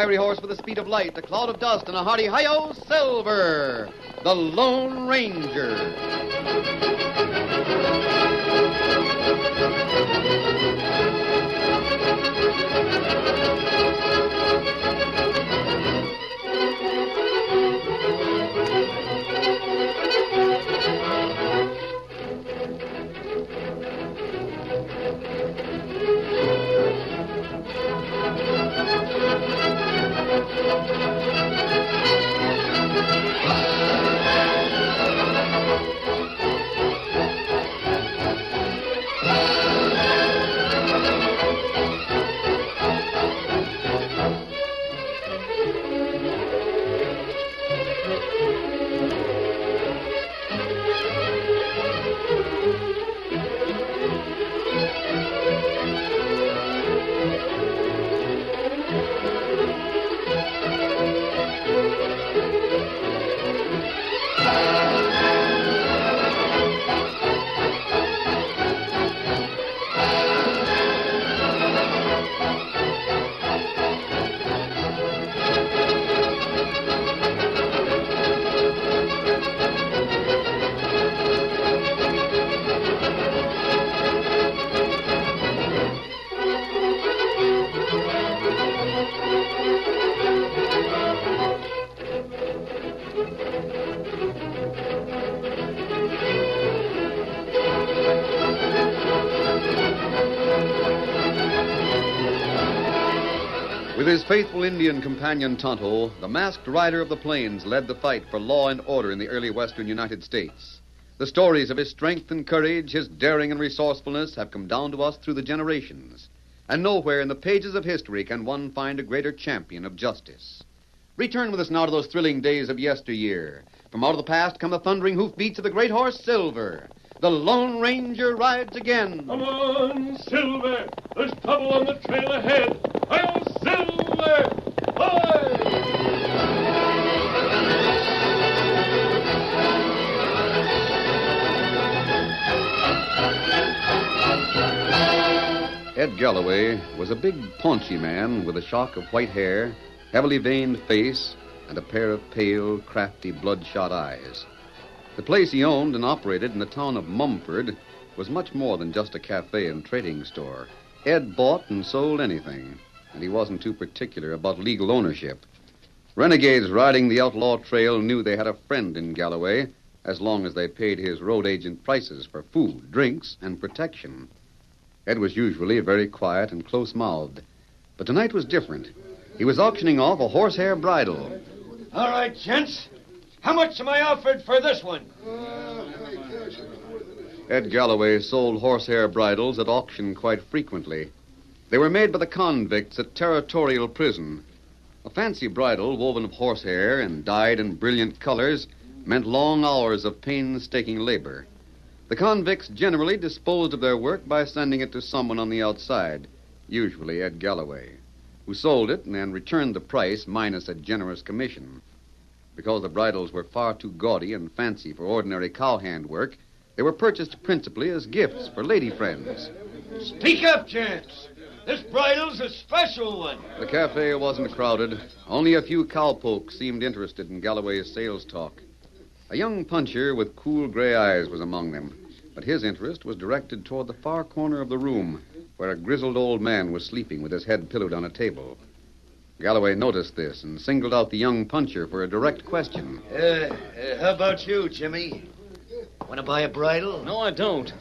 wiry horse with the speed of light, a cloud of dust, and a hearty hi-yo, Silver, the Lone Ranger. With his faithful Indian companion Tonto, the masked rider of the plains led the fight for law and order in the early western United States. The stories of his strength and courage, his daring and resourcefulness have come down to us through the generations. And nowhere in the pages of history can one find a greater champion of justice. Return with us now to those thrilling days of yesteryear. From out of the past come the thundering hoofbeats of the great horse Silver. The Lone Ranger rides again. Come on, Silver. There's trouble on the trail ahead. I'll Silver! Hi! Ed Galloway was a big, paunchy man with a shock of white hair, heavily veined face, and a pair of pale, crafty, bloodshot eyes. The place he owned and operated in the town of Mumford was much more than just a cafe and trading store. Ed bought and sold anything, and he wasn't too particular about legal ownership. Renegades riding the outlaw trail knew they had a friend in Galloway as long as they paid his road agent prices for food, drinks, and protection. Ed was usually very quiet and close-mouthed, but tonight was different. He was auctioning off a horsehair bridle. All right, gents. How much am I offered for this one? Ed Galloway sold horsehair bridles at auction quite frequently. They were made by the convicts at Territorial Prison. A fancy bridle woven of horsehair and dyed in brilliant colors meant long hours of painstaking labor. The convicts generally disposed of their work by sending it to someone on the outside, usually Ed Galloway, who sold it and then returned the price minus a generous commission. Because the bridles were far too gaudy and fancy for ordinary cowhand work, they were purchased principally as gifts for lady friends. Speak up, gents. This bridle's a special one. The cafe wasn't crowded. Only a few cowpokes seemed interested in Galloway's sales talk. A young puncher with cool gray eyes was among them, but his interest was directed toward the far corner of the room, where a grizzled old man was sleeping with his head pillowed on a table. Galloway noticed this and singled out the young puncher for a direct question. How about you, Jimmy? Want to buy a bridle? No, I don't.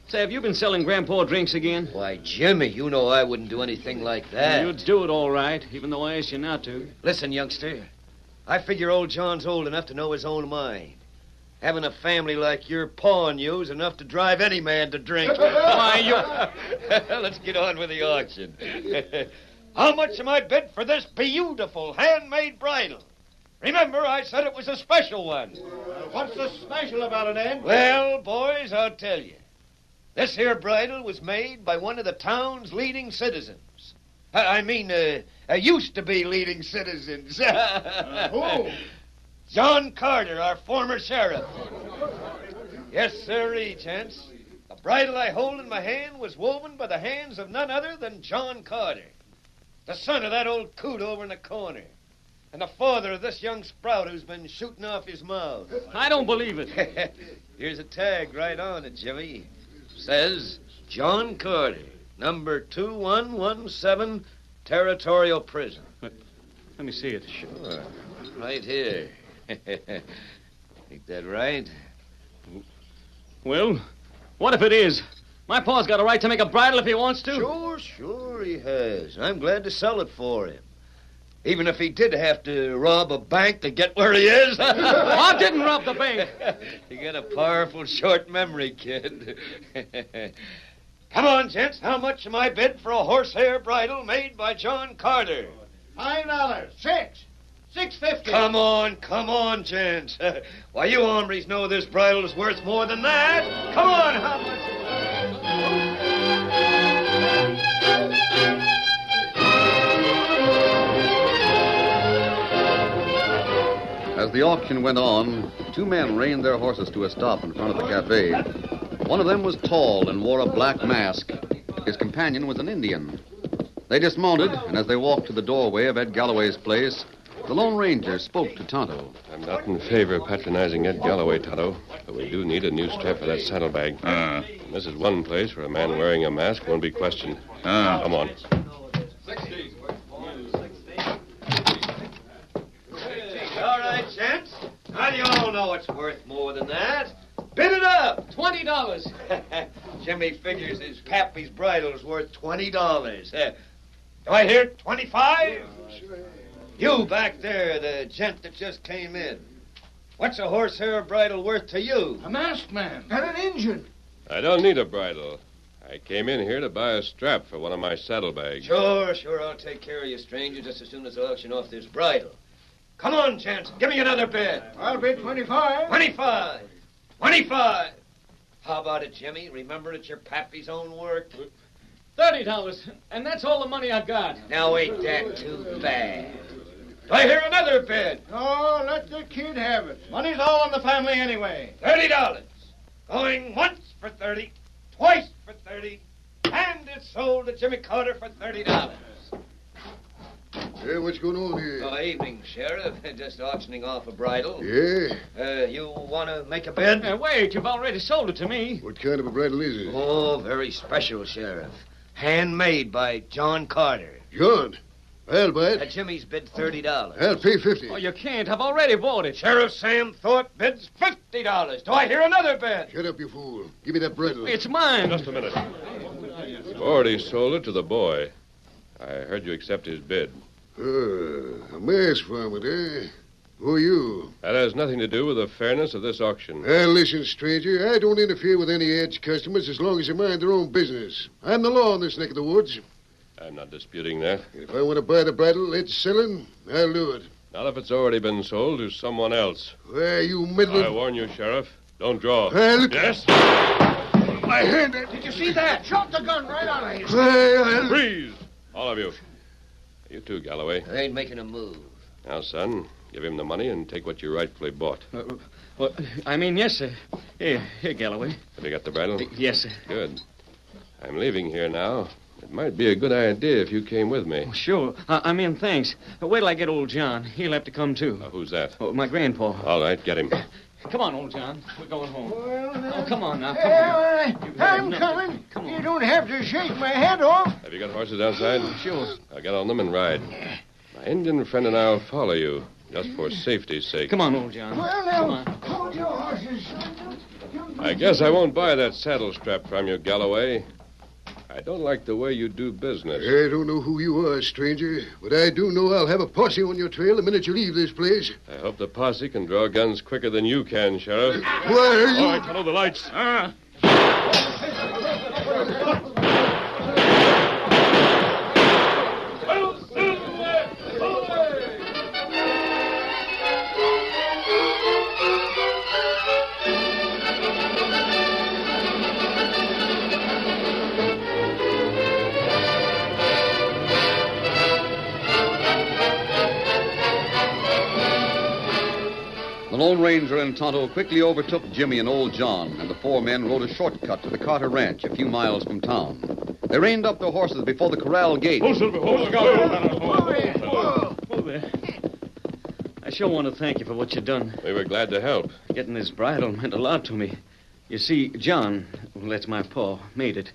Say, have you been selling Grandpa drinks again? Why, Jimmy, you know I wouldn't do anything like that. You'd do it all right, even though I asked you not to. Listen, youngster, I figure old John's old enough to know his own mind. Having a family like your pa and you's enough to drive any man to drink. Why, you... Let's get on with the auction. How much am I bid for this beautiful handmade bridle? Remember, I said it was a special one. What's so special about it, Ed? Well, boys, I'll tell you. This here bridle was made by one of the town's leading citizens. Used to be leading citizens. Who? John Carter, our former sheriff. Yes, sirree, gents. The bridle I hold in my hand was woven by the hands of none other than John Carter. The son of that old coot over in the corner. And the father of this young sprout who's been shooting off his mouth. I don't believe it. Here's a tag right on it, Jimmy. Says John Carter, number 2117, Territorial Prison. Let me see it. Sure. Right here. Ain't that right? Well, what if it is? My pa's got a right to make a bridle if he wants to. Sure he has. I'm glad to sell it for him. Even if he did have to rob a bank to get where he is. I didn't rob the bank. You got a powerful short memory, kid. Come on, gents. How much am I bid for a horsehair bridle made by John Carter? $5. $6.50. Come on, gents. Why, you hombres know this bridle is worth more than that. Come on, how much? As the auction went on, two men reined their horses to a stop in front of the cafe. One of them was tall and wore a black mask. His companion was an Indian. They dismounted, and as they walked to the doorway of Ed Galloway's place, the Lone Ranger spoke to Tonto. I'm not in favor of patronizing Ed Galloway, Tonto, but we do need a new strap for that saddlebag. This is one place where a man wearing a mask won't be questioned. Come on. All right, gents. Now you all know it's worth more than that. Bid it up. $20. Jimmy figures his pappy's bridle's worth $20. Do I hear 25? You back there, the gent that just came in. What's a horsehair bridle worth to you? A masked man and an Injun. I don't need a bridle. I came in here to buy a strap for one of my saddlebags. Sure. I'll take care of you, stranger, just as soon as I auction off this bridle. Come on, gents. Give me another bid. I'll bid 25. 25. 25. How about it, Jimmy? Remember it's your pappy's own work. $30. And that's all the money I got. Now, ain't that too bad? Do I hear another bid? Oh, let the kid have it. Money's all in the family anyway. $30. Going once for 30, twice for 30, and it's sold to Jimmy Carter for $30. Hey, what's going on here? Oh, evening, Sheriff. Just auctioning off a bridle. Yeah? You want to make a bid? Wait, you've already sold it to me. What kind of a bridle is it? Oh, very special, Sheriff. Handmade by John Carter. John, I'll buy it. Jimmy's bid $30. I'll pay 50. Oh, you can't. I've already bought it. Sheriff Sam Thorpe bids $50. Do I hear another bid? Shut up, you fool. Give me that bridle. It's mine. Just a minute. You've already sold it to the boy. I heard you accept his bid. A mask farmer, eh? Who are you? That has nothing to do with the fairness of this auction. Listen, stranger, I don't interfere with any edge customers as long as they mind their own business. I'm the law in this neck of the woods. I'm not disputing that. If I want to buy the bridle it's selling, I'll do it. Not if it's already been sold to someone else. Why, you middling... I warn you, Sheriff. Don't draw. Look... Yes? My hand... Did you see that? Shot the gun right out of his... Freeze! All of you. You too, Galloway. I ain't making a move. Now, son, give him the money and take what you rightfully bought. Yes, sir. Here, Galloway. Have you got the bridle? Yes, sir. Good. I'm leaving here now. It might be a good idea if you came with me. Sure. Thanks. Wait till I get old John. He'll have to come, too. Who's that? Oh, my grandpa. All right, get him. Come on, old John. We're going home. Well, Come on now. Come on. I'm coming. Come on. You don't have to shake my head off. Have you got horses outside? Sure. I'll get on them and ride. My Indian friend and I'll follow you, just for safety's sake. Come on, old John. Well, Come now, on. hold your horses. I guess I won't buy that saddle strap from you, Galloway. I don't like the way you do business. I don't know who you are, stranger, but I do know I'll have a posse on your trail the minute you leave this place. I hope the posse can draw guns quicker than you can, Sheriff. Why are you... All right, follow the lights. The Lone Ranger and Tonto quickly overtook Jimmy and old John, and the four men rode a shortcut to the Carter Ranch a few miles from town. They reined up their horses before the corral gate. Oh, Silver, Oh, there. I sure want to thank you for what you've done. We were glad to help. Getting this bridle meant a lot to me. You see, John, well, that's my pa, made it.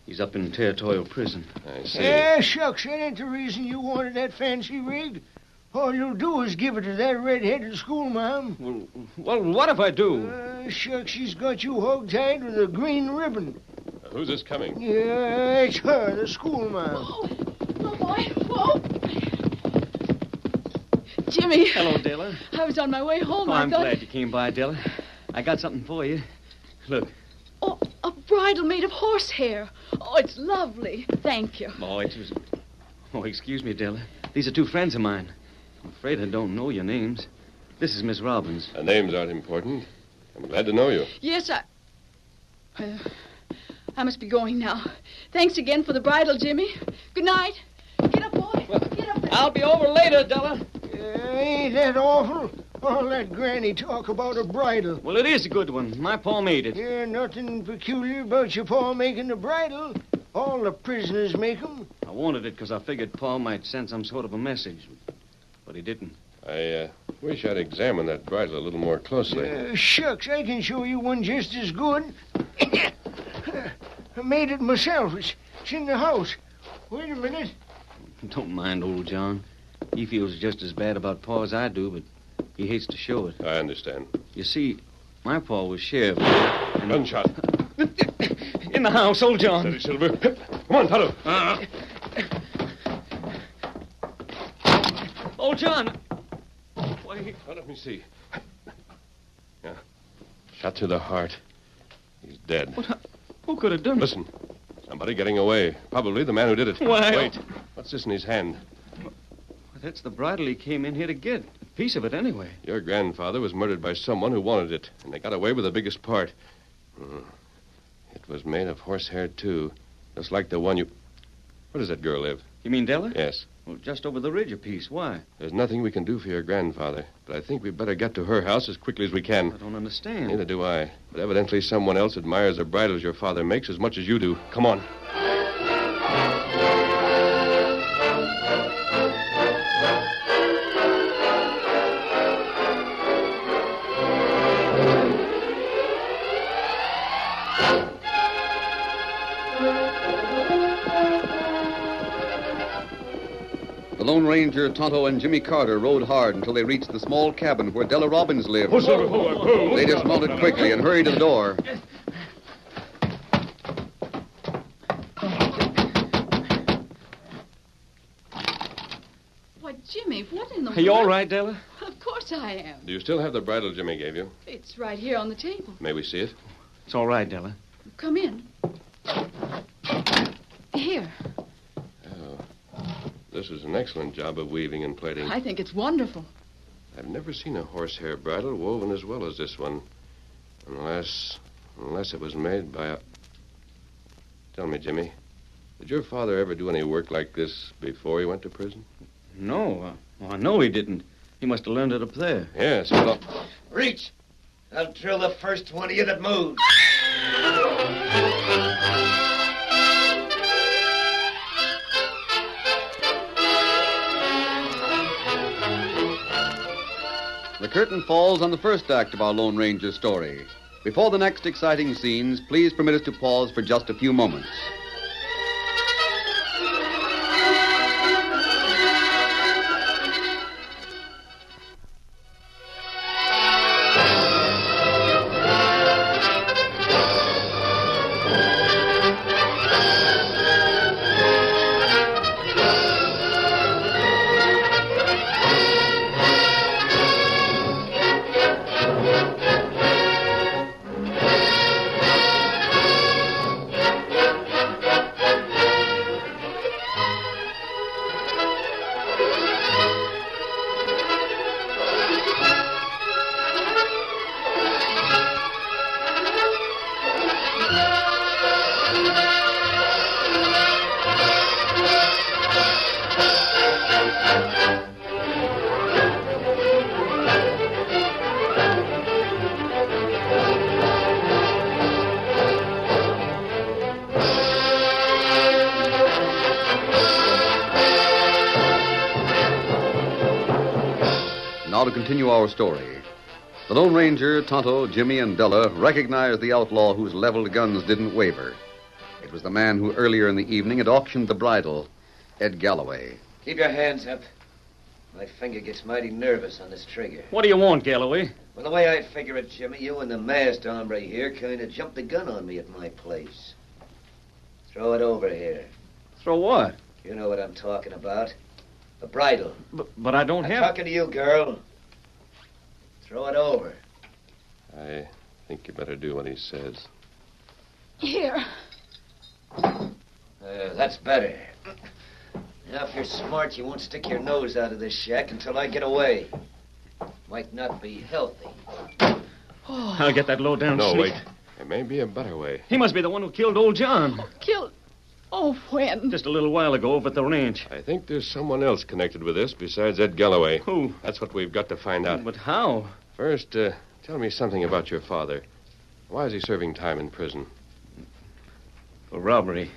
He's up in territorial prison. I see. Yeah, shucks, that ain't the reason you wanted that fancy rig. All you'll do is give it to that red-headed schoolma'am. Well, what if I do? Shucks, she's got you hog-tied with a green ribbon. Who's this coming? Yeah, it's her, the schoolma'am. Oh, boy. Whoa. Jimmy. Hello, Della. I was on my way home. Oh, I I'm thought... glad you came by, Della. I got something for you. Look. Oh, a bridle made of horsehair. Oh, it's lovely. Thank you. Oh, it was... Oh, excuse me, Della. These are two friends of mine. I'm afraid I don't know your names. This is Miss Robbins. Our names aren't important. I'm glad to know you. Yes, I must be going now. Thanks again for the bridle, Jimmy. Good night. Get up, boy. Get up. I'll be over later, Della. Ain't that awful? All that granny talk about a bridle. Well, it is a good one. My pa made it. Yeah, nothing peculiar about your pa making the bridle. All the prisoners make 'em. I wanted it because I figured Pa might send some sort of a message. But he didn't. I wish I'd examine that bridle a little more closely. Shucks, I can show you one just as good. I made it myself. It's in the house. Wait a minute. Don't mind old John. He feels just as bad about Pa as I do, but he hates to show it. I understand. You see, my pa was sheriff. And... Gunshot. In the house, old John. Steady, Silver. Come on, Tonto. Old John. Why... Now, let me see. Yeah. Shot through the heart. He's dead. What? Who could have done it? Listen. Somebody getting away. Probably the man who did it. Why? Wait. What's this in his hand? That's the bridle he came in here to get. A piece of it, anyway. Your grandfather was murdered by someone who wanted it, and they got away with the biggest part. It was made of horsehair, too. Just like the one you... Where does that girl live? You mean Della? Yes. Well, just over the ridge a piece. Why? There's nothing we can do for your grandfather, but I think we'd better get to her house as quickly as we can. I don't understand. Neither do I. But evidently someone else admires the bridles your father makes as much as you do. Come on. The Lone Ranger, Tonto, and Jimmy Carter rode hard until they reached the small cabin where Della Robbins lived. They dismounted quickly and hurried to the door. Why, Jimmy, what in the Are you all right, Della? Of course I am. Do you still have the bridle Jimmy gave you? It's right here on the table. May we see it? It's all right, Della. Come in. Here. This is an excellent job of weaving and plaiting. I think it's wonderful. I've never seen a horsehair bridle woven as well as this one. Unless it was made by a... Tell me, Jimmy, did your father ever do any work like this before he went to prison? No. I know he didn't. He must have learned it up there. Yes. Well, Reach. I'll drill the first one of you that moves. The curtain falls on the first act of our Lone Ranger story. Before the next exciting scenes, please permit us to pause for just a few moments. Now to continue our story. The Lone Ranger, Tonto, Jimmy, and Della recognized the outlaw whose leveled guns didn't waver. It was the man who earlier in the evening had auctioned the bridle, Ed Galloway. Keep your hands up. My finger gets mighty nervous on this trigger. What do you want, Galloway? Well, the way I figure it, Jimmy, you and the masked hombre here kind of jumped the gun on me at my place. Throw it over here. Throw what? You know what I'm talking about. The bridle. But I don't I'm have... talking to you, girl. Throw it over. I think you better do what he says. Here. That's better. Now, if you're smart, you won't stick your nose out of this shack until I get away. Might not be healthy. Oh. I'll get that low-down No, sneak. wait. There may be a better way. He must be the one who killed old John. Killed. Oh, when? Just a little while ago over at the ranch. I think there's someone else connected with this besides Ed Galloway. Who? That's what we've got to find out. But how? First, tell me something about your father. Why is he serving time in prison? For robbery.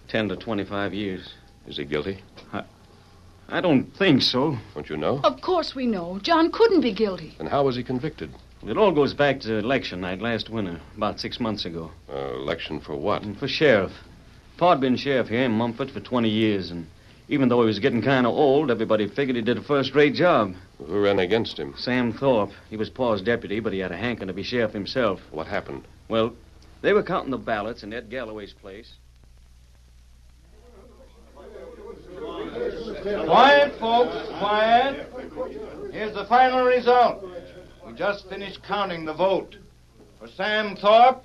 10 to 25 years. Is he guilty? I don't think so. Don't you know? Of course we know. John couldn't be guilty. And how was he convicted? It all goes back to election night last winter, about 6 months ago. Election for what? For sheriff. Pa'd been sheriff here in Mumford for 20 years, and even though he was getting kind of old, everybody figured he did a first-rate job. Who ran against him? Sam Thorpe. He was Pa's deputy, but he had a hankering to be sheriff himself. What happened? Well, they were counting the ballots in Ed Galloway's place. Quiet, folks, quiet. Here's the final result. We just finished counting the vote. For Sam Thorpe,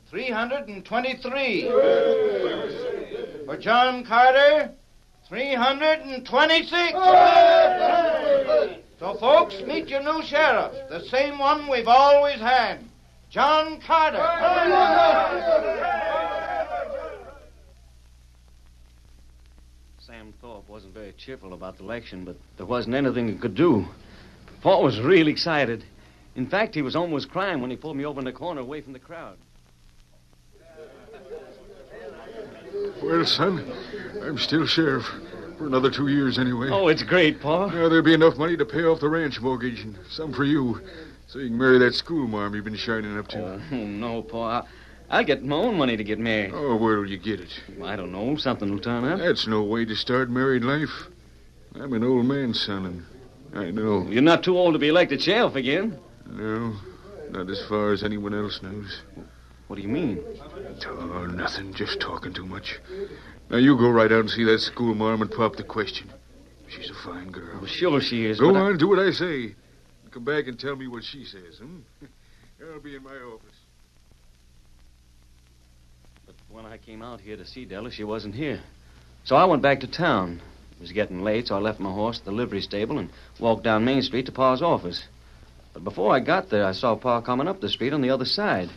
323. For John Carter, 326. So, folks, meet your new sheriff, the same one we've always had, John Carter. Sam Thorpe wasn't very cheerful about the election, but there wasn't anything he could do. Paul was real excited. In fact, he was almost crying when he pulled me over in the corner away from the crowd. Well, son, I'm still sheriff. For another 2 years, anyway. Oh, it's great, Pa. Now, there'll be enough money to pay off the ranch mortgage and some for you, so you can marry that schoolmarm you've been shining up to. Oh, no, Pa. I'll get my own money to get married. Oh, where'll you get it? I don't know. Something will turn up. That's no way to start married life. I'm an old man, son, and I know. You're not too old to be elected sheriff again. No, not as far as anyone else knows. What do you mean? Oh, nothing. Just talking too much. Now, you go right out and see that schoolmarm and pop the question. She's a fine girl. Well, sure she is. Go but on, do what I say. Come back and tell me what she says, I'll be in my office. But when I came out here to see Della, she wasn't here. So I went back to town. It was getting late, so I left my horse at the livery stable and walked down Main Street to Pa's office. But before I got there, I saw Pa coming up the street on the other side.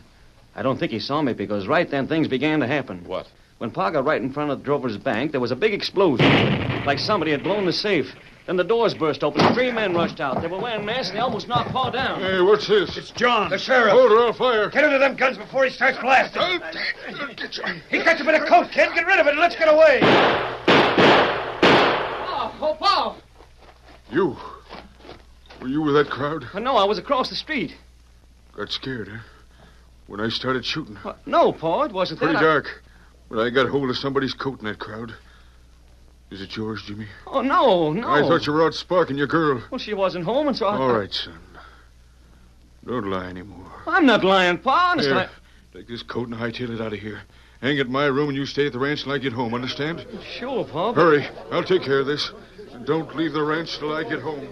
I don't think he saw me because right then things began to happen. What? When Pa got right in front of the Drover's bank, there was a big explosion, like somebody had blown the safe. Then the doors burst open and 3 men rushed out. They were wearing masks and they almost knocked Pa down. Hey, what's this? It's John. The sheriff. Hold her, I'll fire. Get into them guns before he starts blasting. He's got you by the coat, kid. Get rid of it and let's get away. Oh, Pa! You? Were you with that crowd? No, I was across the street. Got scared, huh? When I started shooting. No, Pa, it wasn't Pretty that. dark. But I got hold of somebody's coat in that crowd. Is it yours, Jimmy? Oh, no. I thought you were out sparking your girl. Well, she wasn't home, and so All right, son. Don't lie anymore. I'm not lying, Pa. Honest, Here, take this coat and hightail it out of here. Hang it in my room and you stay at the ranch till I get home, understand? Sure, Pa. But... Hurry. I'll take care of this. And don't leave the ranch till I get home.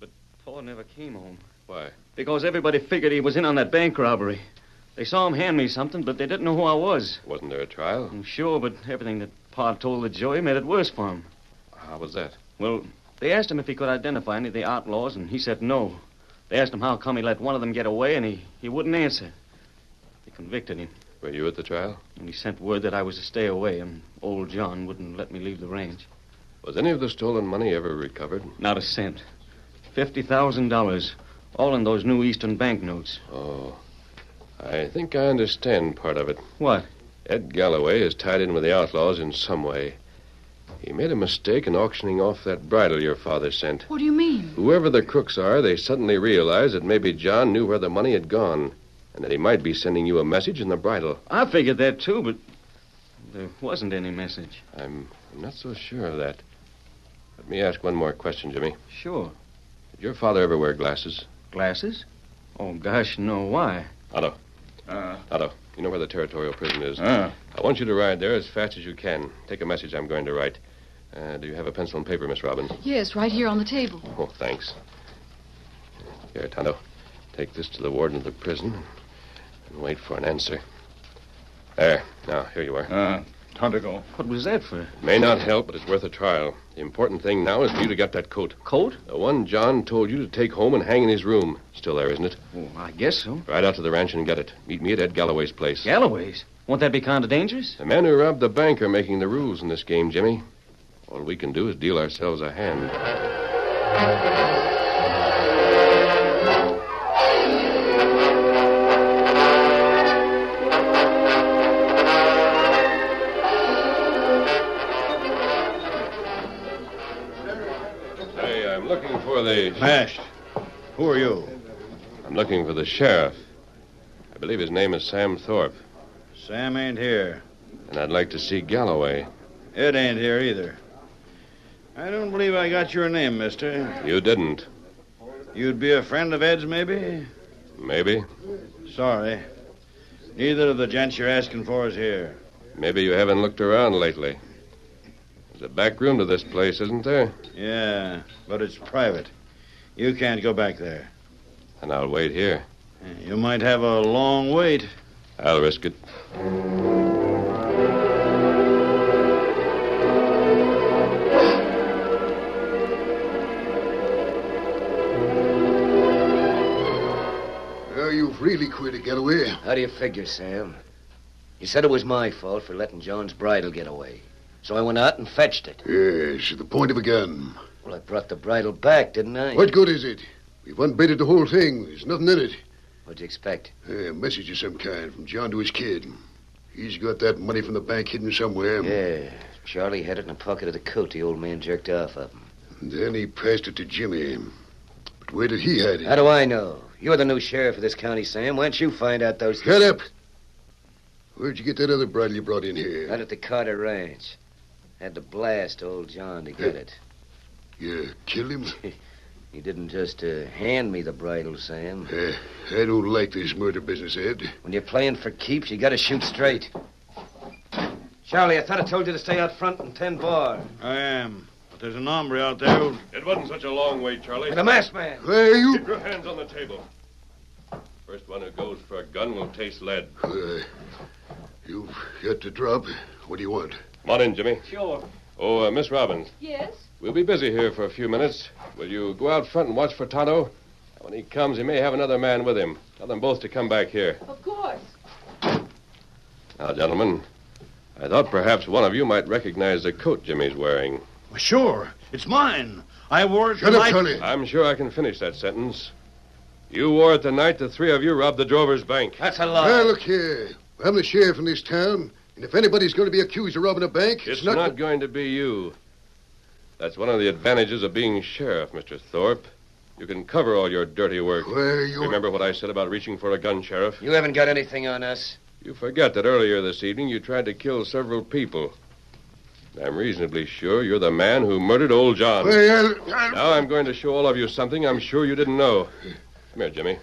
But Pa never came home. Why? Because everybody figured he was in on that bank robbery. They saw him hand me something, but they didn't know who I was. Wasn't there a trial? I'm sure, but everything that Pa told the jury made it worse for him. How was that? Well, they asked him if he could identify any of the outlaws, and he said no. They asked him how come he let one of them get away, and he wouldn't answer. They convicted him, Were you at the trial? and he sent word that I was to stay away, and old John wouldn't let me leave the ranch. Was any of the stolen money ever recovered? Not a cent. $50,000, all in those new Eastern banknotes. Oh. I think I understand part of it. What? Ed Galloway is tied in with the outlaws in some way. He made a mistake in auctioning off that bridle your father sent. What do you mean? Whoever the crooks are, they suddenly realized that maybe John knew where the money had gone, and that he might be sending you a message in the bridle. I figured that, too, but there wasn't any message. I'm not so sure of that. Let me ask one more question, Jimmy. Sure. Did your father ever wear glasses? Glasses? Oh, gosh, no. Why? Otto. Otto, you know where the territorial prison is. I want you to ride there as fast as you can. Take a message I'm going to write. Do you have a pencil and paper, Miss Robin? Yes, right here on the table. Oh, thanks. Here, Tonto. Take this to the warden of the prison and wait for an answer. There. Now, here you are. Time to go. What was that for? It may not help, but it's worth a trial. The important thing now is for you to get that coat. Coat? The one John told you to take home and hang in his room. Still there, isn't it? Oh, I guess so. Ride out to the ranch and get it. Meet me at Ed Galloway's place. Galloway's? Won't that be kind of dangerous? The men who robbed the bank are making the rules in this game, Jimmy. All we can do is deal ourselves a hand. Hey, I'm looking for the... Smashed. Who are you? I'm looking for the sheriff. I believe his name is Sam Thorpe. Sam ain't here. And I'd like to see Galloway. Ed ain't here either. I don't believe I got your name, mister. You didn't. You'd be a friend of Ed's, maybe? Maybe. Sorry. Neither of the gents you're asking for is here. Maybe you haven't looked around lately. There's a back room to this place, isn't there? Yeah, but it's private. You can't go back there. And I'll wait here. You might have a long wait. I'll risk it. You've really quit it, Galloway. How do you figure, Sam? You said it was my fault for letting John's bridle get away. So I went out and fetched it. Yes, at the point of a gun. Well, I brought the bridle back, didn't I? What good is it? We've unbaited the whole thing. There's nothing in it. What'd you expect? A message of some kind from John to his kid. He's got that money from the bank hidden somewhere. Yeah, Charlie had it in the pocket of the coat the old man jerked off of him. And then he passed it to Jimmy. But where did he hide it? How do I know? You're the new sheriff of this county, Sam. Why don't you find out those things? Shut up! Where'd you get that other bridle you brought in here? Out at the Carter Ranch. Had to blast old John to get it. You killed him? He didn't just hand me the bridle, Sam. I don't like this murder business, Ed. When you're playing for keeps, you gotta shoot straight. Charlie, I thought I told you to stay out front and tend bar. I am. But there's an hombre out there who... It wasn't such a long wait, Charlie. The masked man. Where are you? Keep your hands on the table. First one who goes for a gun will taste lead. You've got to drop. What do you want? Come on in, Jimmy. Sure. Oh, Miss Robbins. Yes? We'll be busy here for a few minutes. Will you go out front and watch for Tonto? When he comes, he may have another man with him. Tell them both to come back here. Of course. Now, gentlemen, I thought perhaps one of you might recognize the coat Jimmy's wearing. Well, sure. It's mine. I wore it Shut up, Charlie. I'm sure I can finish that sentence. You wore it the night the three of you robbed the Drover's bank. That's a lie. Now, look here. I'm the sheriff in this town, and if anybody's going to be accused of robbing a bank, It's not going to be you. That's one of the advantages of being sheriff, Mr. Thorpe. You can cover all your dirty work. Where you... Remember what I said about reaching for a gun, Sheriff? You haven't got anything on us. You forget that earlier this evening you tried to kill several people. I'm reasonably sure you're the man who murdered old John. Well, Now I'm going to show all of you something I'm sure you didn't know. Come here, Jimmy.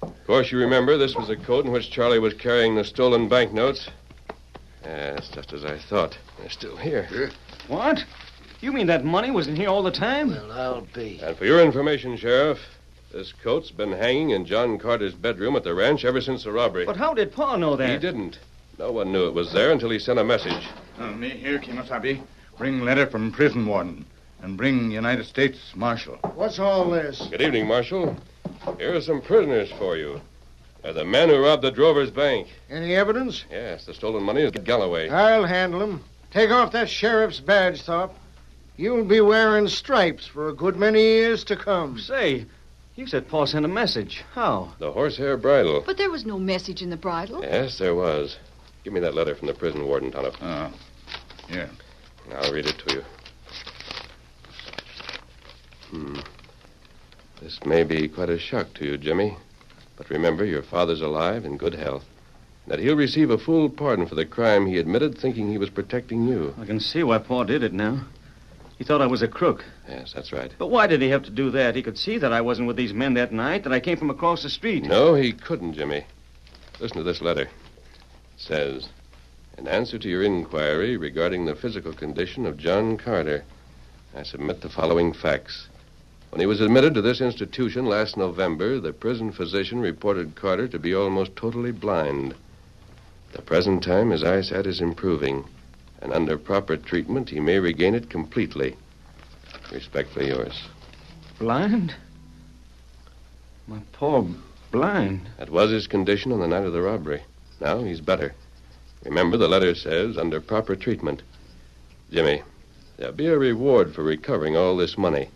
Of course, you remember this was the coat in which Charlie was carrying the stolen banknotes. It's just as I thought. They're still here. What? You mean that money was in here all the time? Well, I'll be. And for your information, Sheriff, this coat's been hanging in John Carter's bedroom at the ranch ever since the robbery. But how did Pa know that? He didn't. No one knew it was there until he sent a message. Me here, Kimosabe. Bring letter from prison warden. And bring United States Marshal. What's all this? Good evening, Marshal. Here are some prisoners for you. They're the men who robbed the Drover's bank. Any evidence? Yes, the stolen money is Galloway. I'll handle him. Take off that sheriff's badge, Thorpe. You'll be wearing stripes for a good many years to come. Say, you said Pa sent a message. How? The horsehair bridle. But there was no message in the bridle. Yes, there was. Give me that letter from the prison warden, Tonto. Yeah. I'll read it to you. This may be quite a shock to you, Jimmy. But remember, your father's alive in good health. That he'll receive a full pardon for the crime he admitted, thinking he was protecting you. I can see why Pa did it now. He thought I was a crook. Yes, that's right. But why did he have to do that? He could see that I wasn't with these men that night, that I came from across the street. No, he couldn't, Jimmy. Listen to this letter. It says, in answer to your inquiry regarding the physical condition of John Carter, I submit the following facts. When he was admitted to this institution last November, the prison physician reported Carter to be almost totally blind. At the present time, his eyesight is improving, and under proper treatment, he may regain it completely. Respectfully yours. Blind? My poor blind. That was his condition on the night of the robbery. Now he's better. Remember, the letter says, under proper treatment. Jimmy, there'll be a reward for recovering all this money.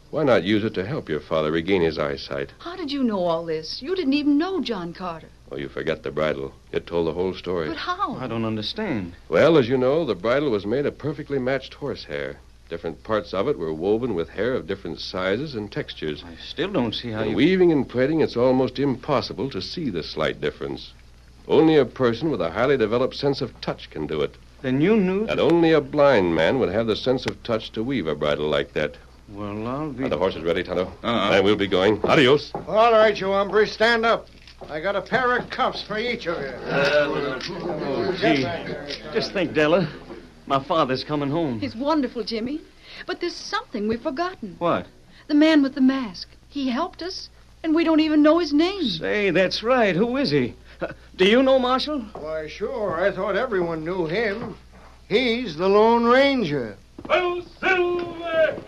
Why not use it to help your father regain his eyesight? How did you know all this? You didn't even know John Carter. Oh, you forget the bridle. It told the whole story. But how? I don't understand. Well, as you know, the bridle was made of perfectly matched horsehair. Different parts of it were woven with hair of different sizes and textures. I still don't see how In you... weaving and plaiting, it's almost impossible to see the slight difference. Only a person with a highly developed sense of touch can do it. Then you knew... And only a blind man would have the sense of touch to weave a bridle like that. Well, I'll be... Are the horses ready, Tonto? And we'll be going. Adios. All right, you hombres, stand up. I got a pair of cuffs for each of you. Oh, gee. Just think, Della. My father's coming home. It's wonderful, Jimmy. But there's something we've forgotten. What? The man with the mask. He helped us, and we don't even know his name. Say, that's right. Who is he? Do you know, Marshal? Why, sure. I thought everyone knew him. He's the Lone Ranger. Oh, Silver!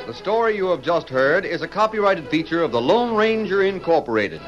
The story you have just heard is a copyrighted feature of the Lone Ranger Incorporated.